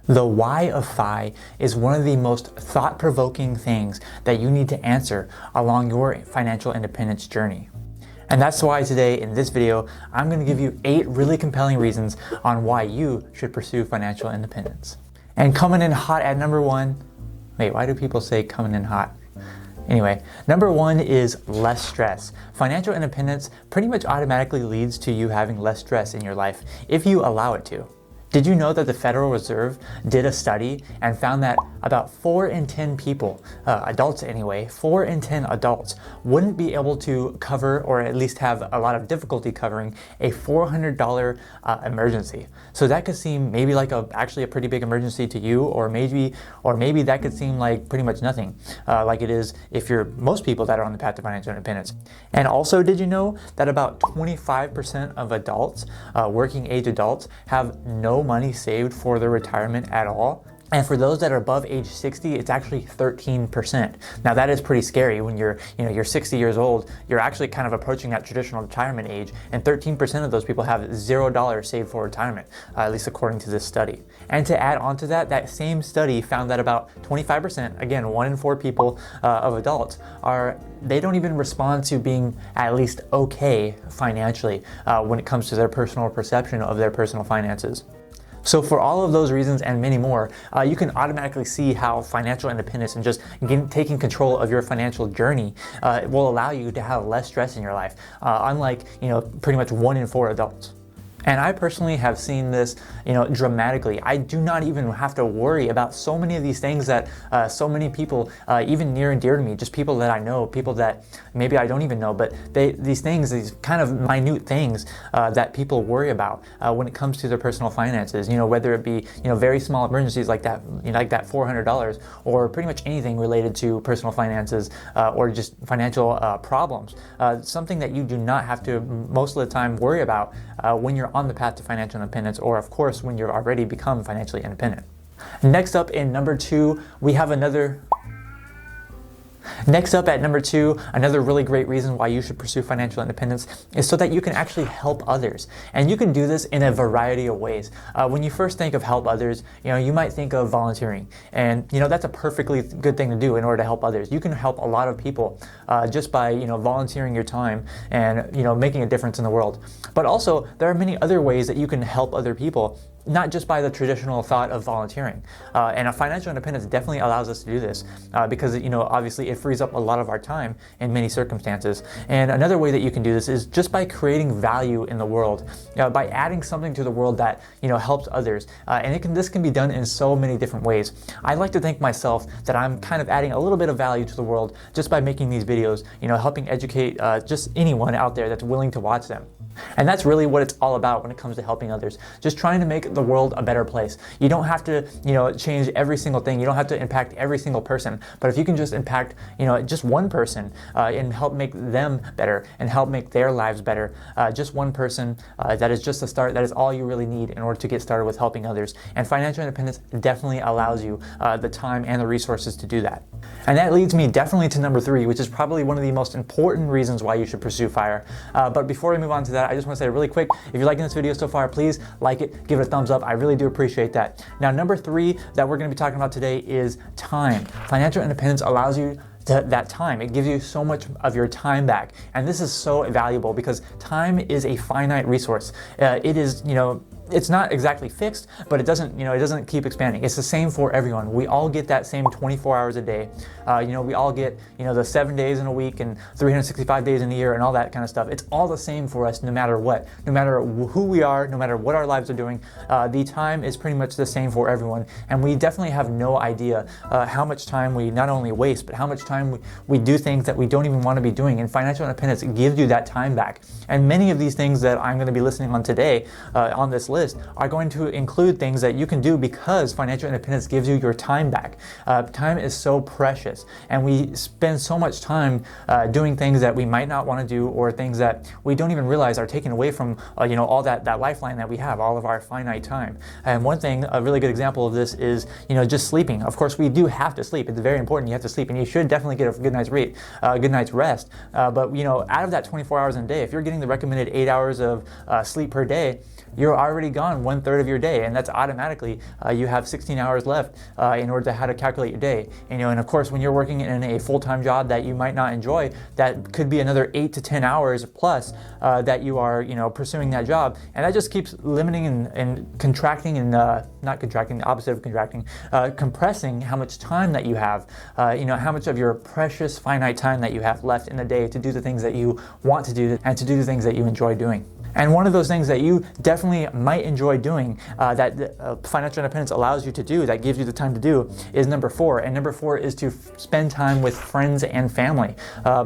The why of FI is one of the most thought-provoking things that you need to answer along your financial independence journey. And that's why today in this video, I'm going to give you 8 really compelling reasons on why you should pursue financial independence. And coming in hot at number 1, wait, why do people say coming in hot? Anyway, number 1 is less stress. Financial independence pretty much automatically leads to you having less stress in your life if you allow it to. Did you know that the Federal Reserve did a study and found that about 4 in 10 people, adults anyway, 4 in 10 adults wouldn't be able to cover, or at least have a lot of difficulty covering, a $400 emergency. So that could seem maybe like actually a pretty big emergency to you, or maybe that could seem like pretty much nothing, like it is if you're most people that are on the path to financial independence. And also, did you know that about 25% of adults, working age adults, have no money saved for their retirement at all? And for those that are above age 60, it's actually 13%. Now that is pretty scary. When you're 60 years old, you're actually kind of approaching that traditional retirement age, and 13% of those people have $0 saved for retirement, at least according to this study. And to add on to that, that same study found that about 25%, again, 1 in 4 people of adults, they don't even respond to being at least okay financially when it comes to their personal perception of their personal finances. So for all of those reasons and many more, you can automatically see how financial independence and just taking control of your financial journey will allow you to have less stress in your life, unlike pretty much 1 in 4 adults. And I personally have seen this, dramatically. I do not even have to worry about so many of these things that so many people, even near and dear to me, just people that I know, people that maybe I don't even know, but these kind of minute things that people worry about when it comes to their personal finances. Whether it be very small emergencies like that, like that $400, or pretty much anything related to personal finances or just financial problems. Something that you do not have to most of the time worry about when you're on the path to financial independence, or of course when you've already become financially independent. Next up in number 2, we have another really great reason why you should pursue financial independence is so that you can actually help others. And you can do this in a variety of ways. When you first think of help others, you might think of volunteering. And that's a perfectly good thing to do in order to help others. You can help a lot of people just by volunteering your time and making a difference in the world. But also, there are many other ways that you can help other people, not just by the traditional thought of volunteering. And a financial independence definitely allows us to do this because obviously it frees up a lot of our time in many circumstances. And another way that you can do this is just by creating value in the world, by adding something to the world that helps others. And this can be done in so many different ways. I like to think myself that I'm kind of adding a little bit of value to the world just by making these videos, helping educate just anyone out there that's willing to watch them. And that's really what it's all about when it comes to helping others. Just trying to make the world a better place. You don't have to, change every single thing. You don't have to impact every single person. But if you can just impact, just one person and help make them better and help make their lives better, just one person, that is just a start. That is all you really need in order to get started with helping others. And financial independence definitely allows you the time and the resources to do that. And that leads me definitely to number 3, which is probably one of the most important reasons why you should pursue FIRE. But before we move on to that, I just want to say really quick, if you're liking this video so far, please like it, give it a thumbs up. I really do appreciate that. Now, number 3 that we're going to be talking about today is time. Financial independence allows you that time. It gives you so much of your time back. And this is so valuable because time is a finite resource. It is, it's not exactly fixed, but it doesn't keep expanding. It's the same for everyone. We all get that same 24 hours a day. We all get, the 7 days in a week and 365 days in a year and all that kind of stuff. It's all the same for us no matter what. No matter who we are, no matter what our lives are doing, the time is pretty much the same for everyone. And we definitely have no idea how much time we not only waste, but how much time we do things that we don't even want to be doing. And financial independence gives you that time back. And many of these things that I'm going to be listening on today on this list are going to include things that you can do because financial independence gives you your time back. Time is so precious, and we spend so much time doing things that we might not want to do, or things that we don't even realize are taken away from all that lifeline that we have, all of our finite time. And one thing, a really good example of this is just sleeping. Of course, we do have to sleep. It's very important. You have to sleep, and you should definitely get a good night's rest. But out of that 24 hours in a day, if you're getting the recommended 8 hours of sleep per day, you're already already gone 1/3 of your day, and that's automatically you have 16 hours left in order to how to calculate your day. And of course, when you're working in a full-time job that you might not enjoy, that could be another 8 to 10 hours plus that you are pursuing that job, and that just keeps limiting and contracting and not contracting, the opposite of contracting, compressing how much time that you have, how much of your precious finite time that you have left in the day to do the things that you want to do and to do the things that you enjoy doing. And one of those things that you definitely might enjoy doing that financial independence allows you to do, that gives you the time to do, is number 4. And number 4 is to spend time with friends and family.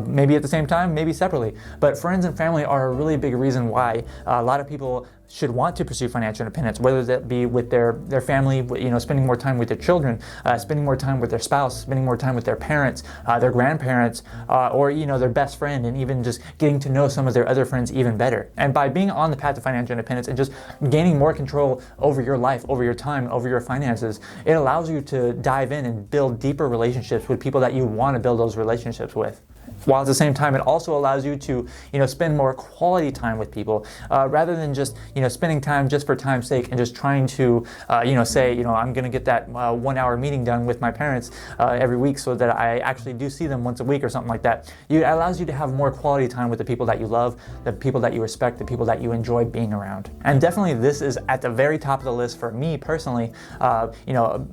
Maybe at the same time, maybe separately. But friends and family are a really big reason why a lot of people should want to pursue financial independence, whether that be with their family, spending more time with their children, spending more time with their spouse, spending more time with their parents, their grandparents, or their best friend, and even just getting to know some of their other friends even better. And by being on the path to financial independence and just gaining more control over your life, over your time, over your finances, it allows you to dive in and build deeper relationships with people that you want to build those relationships with. While at the same time, it also allows you to, spend more quality time with people, rather than just, spending time just for time's sake and just trying to, say, I'm going to get that 1 hour meeting done with my parents every week so that I actually do see them once a week or something like that. It allows you to have more quality time with the people that you love, the people that you respect, the people that you enjoy being around. And definitely this is at the very top of the list for me personally,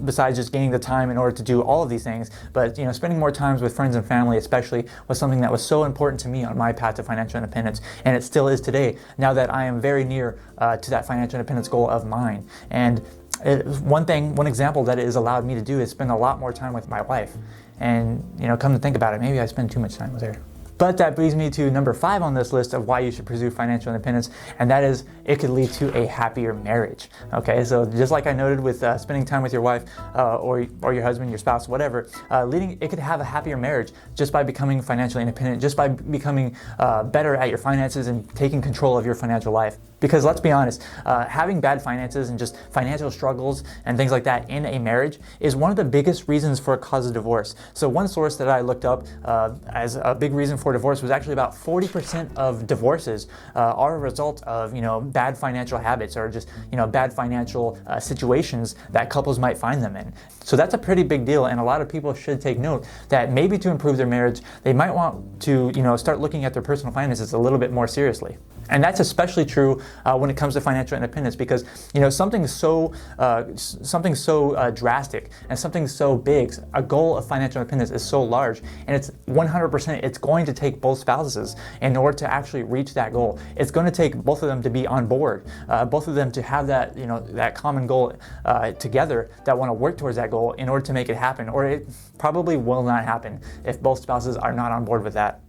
besides just gaining the time in order to do all of these things, but, spending more time with friends and family especially was something that was so important to me on my path to financial independence, and it still is today, now that I am very near to that financial independence goal of mine. And one example that it has allowed me to do is spend a lot more time with my wife. And come to think about it, maybe I spend too much time with her. But that brings me to number 5 on this list of why you should pursue financial independence, and that is it could lead to a happier marriage. Okay, so just like I noted with spending time with your wife or your husband, your spouse, whatever, it could have a happier marriage just by becoming financially independent, just by becoming better at your finances and taking control of your financial life. Because let's be honest, having bad finances and just financial struggles and things like that in a marriage is one of the biggest reasons for a cause of divorce. So one source that I looked up as a big reason for divorce was actually about 40% of divorces are a result of bad financial habits or just bad financial situations that couples might find them in. So that's a pretty big deal, and a lot of people should take note that maybe to improve their marriage, they might want to start looking at their personal finances a little bit more seriously. And that's especially true when it comes to financial independence, because something so drastic and something so big, a goal of financial independence is so large, and it's 100%. It's going to take both spouses in order to actually reach that goal. It's going to take both of them to be on board, both of them to have that that common goal together, that want to work towards that goal in order to make it happen. Or it probably will not happen if both spouses are not on board with that.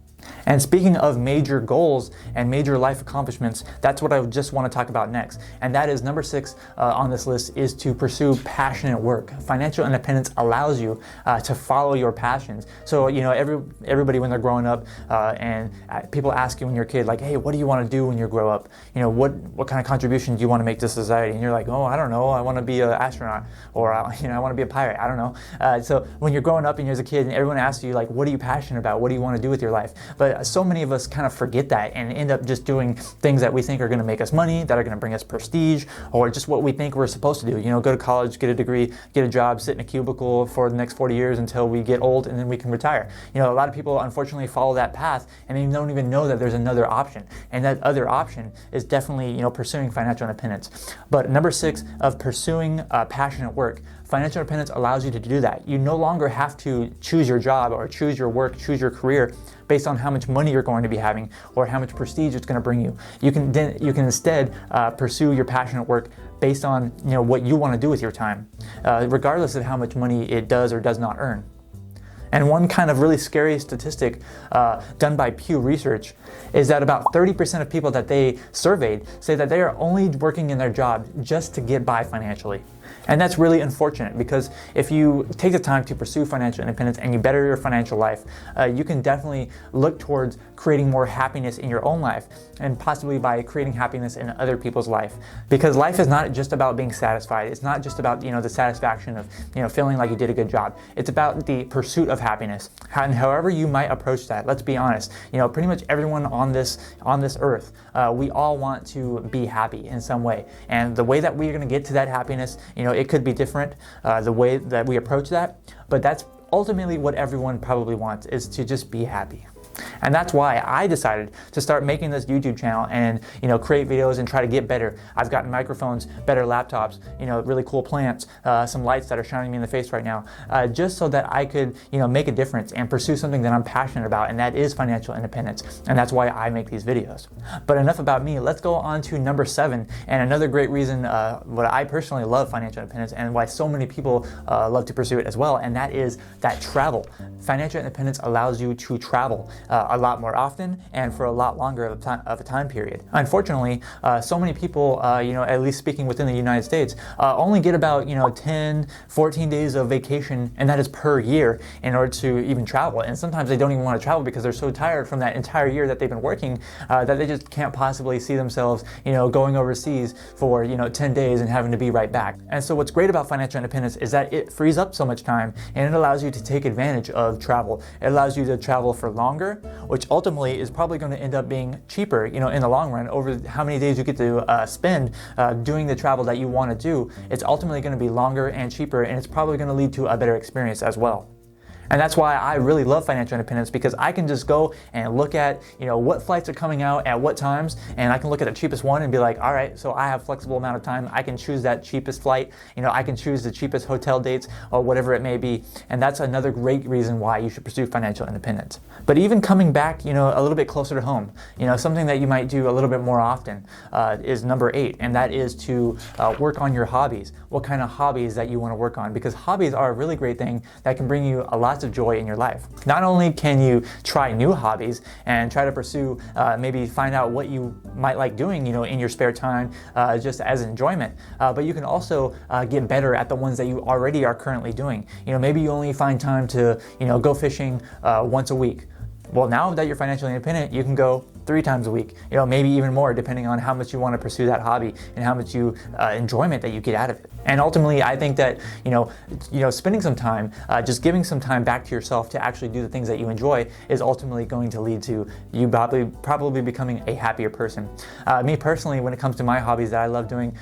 And speaking of major goals and major life accomplishments, that's what I just want to talk about next. And that is number 6 on this list, is to pursue passionate work. Financial independence allows you to follow your passions. So, everybody when they're growing up and people ask you when you're a kid, like, hey, what do you want to do when you grow up? What kind of contribution do you want to make to society? And you're like, oh, I don't know. I want to be an astronaut, or, I want to be a pirate. I don't know. So when you're growing up and you're a kid and everyone asks you, like, what are you passionate about? What do you want to do with your life? But so many of us kind of forget that and end up just doing things that we think are going to make us money, that are going to bring us prestige, or just what we think we're supposed to do. Go to college, get a degree, get a job, sit in a cubicle for the next 40 years until we get old, and then we can retire. A lot of people unfortunately follow that path, and they don't even know that there's another option. And that other option is definitely, pursuing financial independence. But number 6 of pursuing passionate work. Financial independence allows you to do that. You no longer have to choose your job or choose your work, choose your career based on how much money you're going to be having or how much prestige it's going to bring you. You can instead pursue your passionate work based on what you want to do with your time, regardless of how much money it does or does not earn. And one kind of really scary statistic done by Pew Research is that about 30% of people that they surveyed say that they are only working in their job just to get by financially. And that's really unfortunate, because if you take the time to pursue financial independence and you better your financial life, you can definitely look towards creating more happiness in your own life, and possibly by creating happiness in other people's life. Because life is not just about being satisfied. It's not just about, the satisfaction of, feeling like you did a good job. It's about the pursuit of happiness. And however you might approach that, let's be honest, pretty much everyone on this earth, we all want to be happy in some way. And the way that we're going to get to that happiness, it could be different, the way that we approach that, but that's ultimately what everyone probably wants, is to just be happy. And that's why I decided to start making this YouTube channel and, create videos and try to get better. I've gotten microphones, better laptops, really cool plants, some lights that are shining me in the face right now, just so that I could, make a difference and pursue something that I'm passionate about, and that is financial independence. And that's why I make these videos. But enough about me. Let's go on to number 7, and another great reason what I personally love financial independence, and why so many people love to pursue it as well, and that is that travel. Financial independence allows you to travel a lot more often and for a lot longer of a time period. Unfortunately, so many people, at least speaking within the United States, only get about 10, 14 days of vacation, and that is per year, in order to even travel. And sometimes they don't even want to travel because they're so tired from that entire year that they've been working, that they just can't possibly see themselves, going overseas for 10 days and having to be right back. And so what's great about financial independence is that it frees up so much time, and it allows you to take advantage of travel. It allows you to travel for longer, which ultimately is probably going to end up being cheaper, in the long run, over how many days you get to spend doing the travel that you want to do. It's ultimately going to be longer and cheaper, and it's probably going to lead to a better experience as well. And that's why I really love financial independence, because I can just go and look at, what flights are coming out at what times, and I can look at the cheapest one and be like, all right, so I have flexible amount of time. I can choose that cheapest flight. I can choose the cheapest hotel dates or whatever it may be. And that's another great reason why you should pursue financial independence. But even coming back, a little bit closer to home, something that you might do a little bit more often is number 8, and that is to work on your hobbies. What kind of hobbies that you want to work on, because hobbies are a really great thing that can bring you a lot of joy in your life. Not only can you try new hobbies and try to pursue, maybe find out what you might like doing, in your spare time, just as enjoyment, but you can also get better at the ones that you already are currently doing. Maybe you only find time to, go fishing once a week. Well, now that you're financially independent, you can go 3 times a week, maybe even more, depending on how much you want to pursue that hobby and how much enjoyment that you get out of it. And ultimately, I think that, spending some time, just giving some time back to yourself to actually do the things that you enjoy is ultimately going to lead to you probably becoming a happier person. Me personally, when it comes to my hobbies that I love doing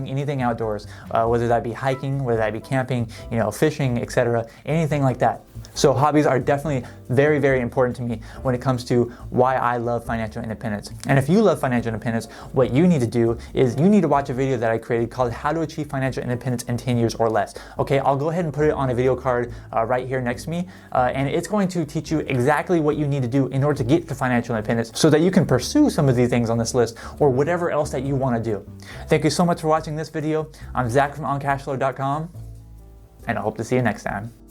anything outdoors, whether that be hiking, whether that be camping, fishing, etc., anything like that. So hobbies are definitely very, very important to me when it comes to why I love financial independence. And if you love financial independence, what you need to do is you need to watch a video that I created called How to Achieve Financial Independence in 10 Years or Less. Okay, I'll go ahead and put it on a video card right here next to me, and it's going to teach you exactly what you need to do in order to get to financial independence so that you can pursue some of these things on this list or whatever else that you want to do. Thank you so much for watching this video. I'm Zach from OnCashflow.com, and I hope to see you next time.